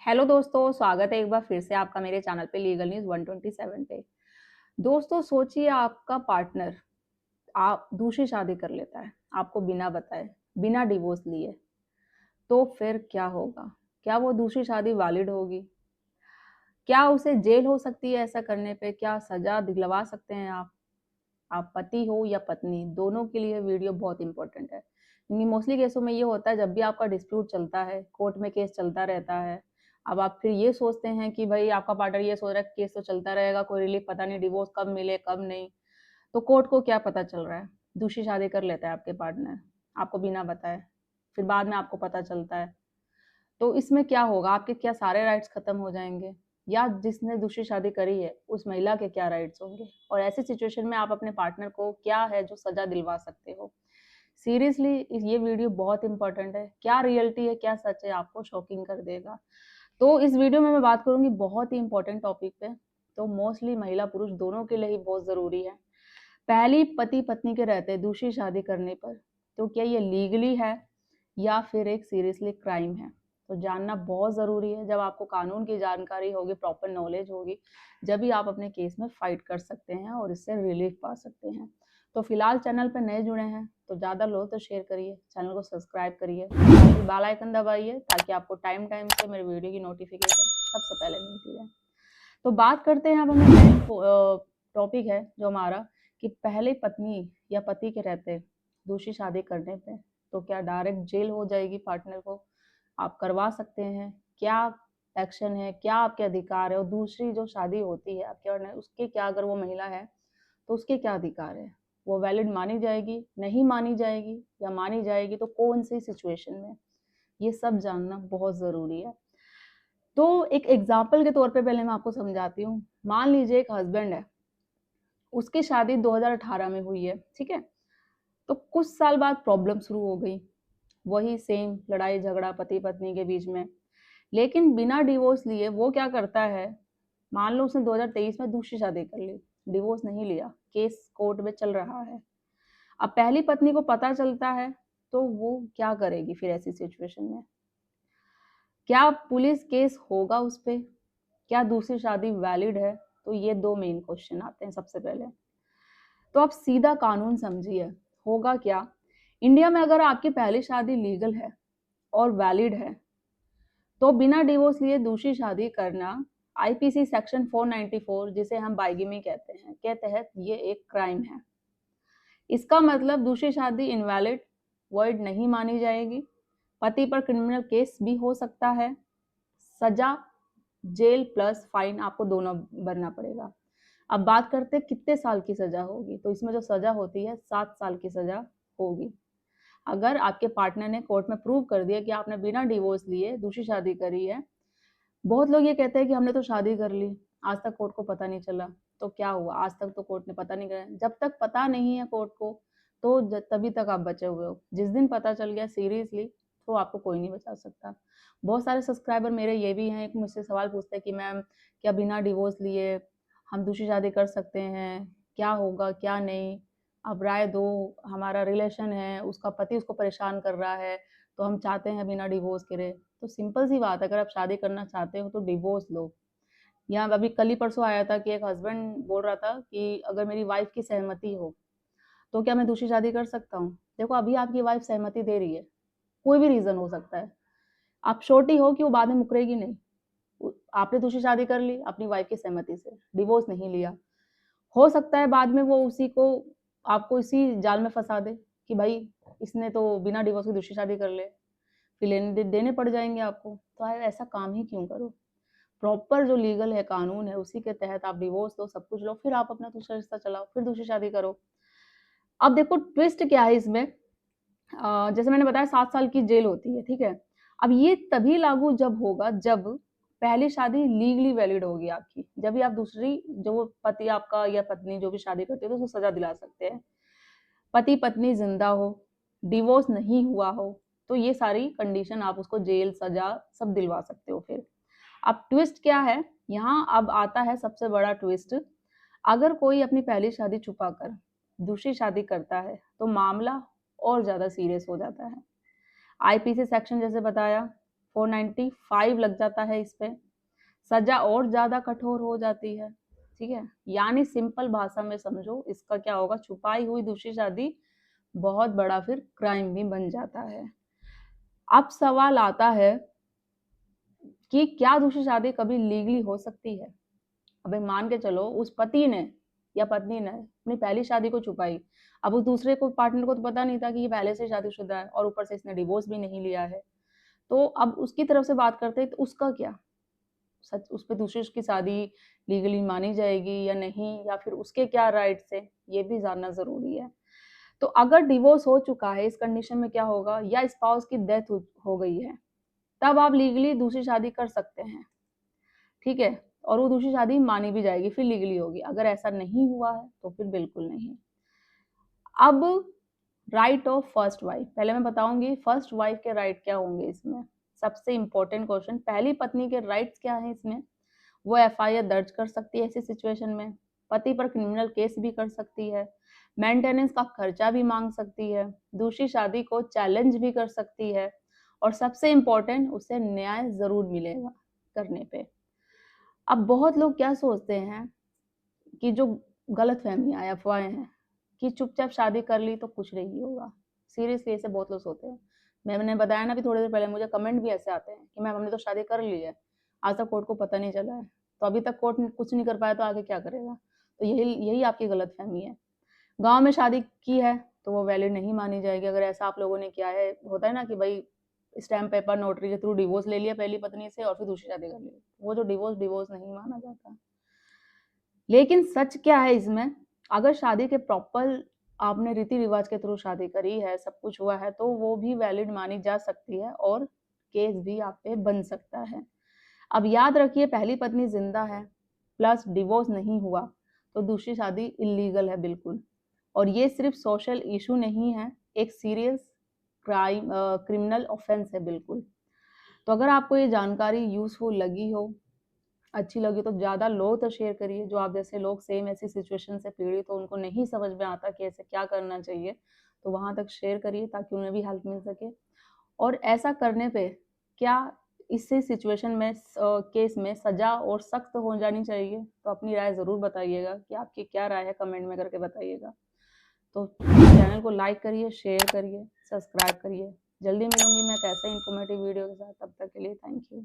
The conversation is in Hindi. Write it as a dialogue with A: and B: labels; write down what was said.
A: हेलो दोस्तों, स्वागत है एक बार फिर से आपका मेरे चैनल पे लीगल न्यूज़ 127 पे। दोस्तों सोचिए आपका पार्टनर आप दूसरी शादी कर लेता है, आपको बिना बताए, बिना डिवोर्स लिए, तो फिर क्या होगा? क्या वो दूसरी शादी वैलिड होगी? क्या उसे जेल हो सकती है ऐसा करने पे? क्या सज़ा दिलवा सकते हैं आप? आप पति हो या पत्नी, दोनों के लिए वीडियो बहुत इंपॉर्टेंट है। क्योंकि मोस्टली केसों में ये होता है जब भी आपका डिस्प्यूट चलता है, कोर्ट में केस चलता रहता है। अब आप फिर ये सोचते हैं कि भई आपका पार्टनर ये सोच रहा है केस तो चलता रहेगा, कोई रिलीफ पता नहीं डिवोर्स कब मिले, कब नहीं। तो कोर्ट को क्या पता चल रहा है? दूसरी शादी कर लेता है आपके पार्टनर, आपको बिना बताए। फिर बाद में आपको पता चलता है। तो इसमें क्या होगा? आपके क्या सारे राइट्स खत्म हो जाएँगे? या जिसने दूसरी शादी करी है, उस महिला के क्या राइट्स होंगे? और ऐसी सिचुएशन में आप अपने पार्टनर को क्या है जो सज़ा दिलवा सकते हो? सीरियसली ये वीडियो बहुत इंपॉर्टेंट है। क्या रियलिटी है, क्या सच है, आपको शॉकिंग कर देगा। तो इस वीडियो में मैं बात करूँगी बहुत ही इंपॉर्टेंट टॉपिक पे, तो मोस्टली महिला-पुरुष दोनों के लिए ही बहुत ज़रूरी है। पहली पति-पत्नी के रहते दूसरी शादी करने पर, तो क्या ये लीगली है या फिर एक सीरियसली क्राइम है? तो जानना बहुत ज़रूरी है। जब आपको कानून की जानकारी होगी, प्रॉपर नॉलेज होगी, जब भी आप अपने केस में फाइट कर सकते हैं और इससे रिलीफ पा सकते हैं। तो फिलहाल चैनल पे नए जुड़े हैं, तो ज़्यादा लोग तो शेयर करिए, चैनल को सब्सक्राइब करिए, बेल आइकन दबाइए ताकि आपको टाइम टाइम से मेरे वीडियो की नोटिफिकेशन सबसे पहले मिलती रहे। तो बात करते हैं अब हमें मेन टॉपिक है जो हमारा कि पहले पत्नी या पति के रहते दूसरी शादी करने पे तो क्या डायरेक्ट जेल हो जाएगी पार्टनर को? आप करवा सकते हैं? क्या एक्शन है? क्या आपके अधिकार है? और दूसरी जो शादी होती है आपके और उसके क्या अगर वो महिला है तो उसके क्या अधिकार है? वो वैलिड मानी जाएगी, नहीं मानी जाएगी या मानी जाएगी तो कौन-सी सिचुएशन में? ये सब जानना बहुत ज़रूरी है। तो एक एग्ज़ाम्पल के तौर पे पहले मैं आपको समझाती हूँ। मान लीजिए एक हस्बैंड है, उसकी शादी 2018 में हुई है, ठीक है? तो कुछ साल बाद प्रॉब्लम शुरू हो गई। वही सेम लड़ाई-झगड़ा पति-पत्नी के बीच में। लेकिन बिना डिवोर्स लिए वो क्या करता है, मान लो उसने 2023 में दूसरी शादी कर ली, डिवोर्स नहीं लिया, केस कोर्ट में चल रहा है। अब पहली पत्नी को पता चलता है, तो वो क्या करेगी फिर ऐसी सिचुएशन में? क्या पुलिस केस होगा उस पे? क्या दूसरी शादी वैलिड है? तो ये 2 मेन क्वेश्चन आते हैं सबसे पहले। तो आप सीधा कानून समझिए, होगा क्या? इंडिया में अगर आपकी पहली शादी लीगल है और वैलिड है, तो बिना डिवोर्स लिए दूसरी शादी करना आईपीसी सेक्शन 494 जिसे हम बाइगेमी कहते हैं, के तहत ये एक क्राइम है। इसका मतलब दूसरी शादी इनवैलिड, वॉइड नहीं मानी जाएगी, पति पर क्रिमिनल केस भी हो सकता है, सज़ा जेल प्लस फाइन आपको दोनों भरना पड़ेगा। अब बात करते हैं कितने साल की सज़ा होगी, तो इसमें जो सज़ा होती है 7 साल की सज़ा होगी। अगर आपके पार्टनर ने कोर्ट में प्रूव कर दिया कि आपने बिना डिवोर्स लिए दूसरी शादी करी है। बहुत लोग ये कहते हैं कि हमने तो शादी कर ली, आज तक कोर्ट को पता नहीं चला। तो क्या हुआ? आज तक तो कोर्ट ने पता नहीं करा। जब तक पता नहीं है कोर्ट को, तो तभी तक आप बचे हुए हो। जिस दिन पता चल गया सीरियसली, तो आपको कोई नहीं बचा सकता। बहुत सारे सब्सक्राइबर मेरे ये भी हैं, एक मुझसे सवाल पूछते हैं कि मैम क्या बिना डिवोर्स लिए हम दूसरी शादी कर सकते हैं? क्या होगा, क्या नहीं? आप राय दो, हमारा रिलेशन है, उसका पति उसको परेशान कर रहा है, तो हम चाहते हैं बिना डिवोर्स करे। तो सिंपल सी बात है, अगर आप शादी करना चाहते हो तो डिवोर्स लो। या अभी कल ही परसों आया था कि एक हस्बैंड बोल रहा था कि अगर मेरी वाइफ की सहमति हो, तो क्या मैं दूसरी शादी कर सकता हूँ? देखो अभी आपकी वाइफ सहमति दे रही है, कोई भी रीज़न हो सकता है। आप श्योरिटी हो कि वो बाद में मुकरेगी नहीं। आपने दूसरी शादी कर ली अपनी वाइफ की सहमति से, डिवोर्स नहीं लिया। हो सकता है बाद में वो उसी को आपको इसी जाल में फँसा दे कि भाई इसने तो बिना डिवोर्स के दूसरी शादी कर ले, फिर लेने देने पड़ जाएँगे आपको। तो आप ऐसा काम ही क्यों करो? प्रॉपर जो लीगल है, कानून है, उसी के तहत आप डिवोर्स लो, सब कुछ लो, फिर आप अपना दूसरा रिश्ता चलाओ, फिर दूसरी शादी करो। अब देखो ट्विस्ट क्या है इसमें। जैसे मैंने बताया 7 साल की जेल होती है, ठीक है? अब ये तभी लागू जब होगा जब पहली शादी लीगली वैलिड होगी आपकी। जब भी आप दूसरी जो पति आपका या पत्नी जो भी शादी करते हो तो उसको सज़ा दिला सकते हैं। पति-पत्नी ज़िंदा हो, डिवोर्स नहीं हुआ हो, तो ये सारी कंडीशन आप उसको जेल, सज़ा सब दिलवा सकते हो फिर। अब ट्विस्ट क्या है? यहाँ अब आता है सबसे बड़ा ट्विस्ट। अगर कोई अपनी पहली शादी छुपाकर दूसरी शादी करता है, तो मामला और ज़्यादा सीरियस हो जाता है। आईपीसी सेक्शन जैसे बताया 495 लग जाता है इस पे, सजा और ज्यादा कठोर हो जाती है। ठीक है, यानी सिंपल भाषा में समझो, इसका क्या होगा, छुपाई हुई दूसरी शादी बहुत बड़ा फिर क्राइम भी बन जाता है। अब सवाल आता है कि क्या दूसरी शादी कभी लीगली हो सकती है। अबे मान के चलो उस पति ने या पत्नी ने अपनी पहली शादी को छुपाई, अब उस दूसरे को पार्टनर को तो पता नहीं था कि ये पहले से शादीशुदा है और ऊपर से इसने डिवोर्स भी नहीं लिया है, तो अब उसकी तरफ से बात करते हैं तो उसका क्या, सच उस पे दूसरी की शादी लीगली मानी जाएगी या नहीं, या फिर उसके क्या राइट्स है, ये भी जानना जरूरी है। तो अगर डिवोर्स हो चुका है इस कंडीशन में क्या होगा, या स्पाउस की डेथ हो गई है, तब आप लीगली दूसरी शादी कर सकते हैं। ठीक है, और वो दूसरी शादी मानी भी जाएगी, फिर लीगली होगी। अगर ऐसा नहीं हुआ है तो फिर बिल्कुल नहीं। अब राइट ऑफ फर्स्ट वाइफ, पहले मैं बताऊंगी फर्स्ट वाइफ के राइट क्या होंगे इसमें। सबसे इंपॉर्टेंट क्वेश्चन, पहली पत्नी के राइट्स क्या है इसमें। वो एफआईआर दर्ज कर सकती है ऐसी सिचुएशन में, पति पर क्रिमिनल केस भी कर सकती है, मेंटेनेंस का खर्चा भी मांग सकती है, दूसरी शादी को चैलेंज भी कर सकती है, और सबसे इम्पोर्टेंट उसे न्याय जरूर मिलेगा करने पे। अब बहुत लोग क्या सोचते हैं कि जो गलत फहमियाँ अफवाहें हैं कि चुपचाप शादी कर ली तो कुछ नहीं होगा। सीरियसली ऐसे बहुत लोग सोचते हैं। मैंने बताया ना अभी थोड़ी देर पहले, मुझे कमेंट भी ऐसे आते हैं कि मैम हमने तो शादी कर ली है, आज तक कोर्ट को पता नहीं चला है, तो अभी तक कोर्ट कुछ नहीं कर पाया तो आगे क्या करेगा। तो यही यही आपकी गलत फहमी है। गाँव में शादी की है तो वो वैलिड नहीं मानी जाएगी। अगर ऐसा आप लोगों ने किया है, होता है ना कि भाई स्टैम्प पेपर नोटरी के थ्रू डिवोर्स ले लिया पहली पत्नी से और फिर दूसरी शादी कर ली, वो जो डिवोर्स नहीं माना जाता। लेकिन सच क्या है इसमें, अगर शादी के प्रॉपर आपने रीति रिवाज के थ्रू शादी करी है, सब कुछ हुआ है, तो वो भी वैलिड मानी जा सकती है और केस भी आप पे बन सकता है। अब याद रखिए, पहली पत्नी जिंदा है प्लस डिवोर्स नहीं हुआ तो दूसरी शादी इलीगल है बिल्कुल। और ये सिर्फ सोशल इशू नहीं है, एक सीरियस क्राइम क्रिमिनल ऑफेंस है बिल्कुल। तो अगर आपको ये जानकारी यूजफुल लगी हो, अच्छी लगी, तो ज़्यादा लोग तो शेयर करिए। जो आप जैसे लोग सेम ऐसी सिचुएशन से पीड़ित हो, उनको नहीं समझ में आता कि ऐसे क्या करना चाहिए, तो वहाँ तक शेयर करिए ताकि उन्हें भी हेल्प मिल सके। और ऐसा करने पे क्या इससे सिचुएशन में केस में सज़ा और सख्त हो जानी चाहिए, तो अपनी राय ज़रूर बताइएगा कि आपकी क्या राय है, कमेंट में करके बताइएगा। तो चैनल को लाइक करिए, शेयर करिए, सब्सक्राइब करिए। जल्दी मिलूंगी मैं एक ऐसे इन्फॉर्मेटिव वीडियो के साथ, तब तक के लिए थैंक यू।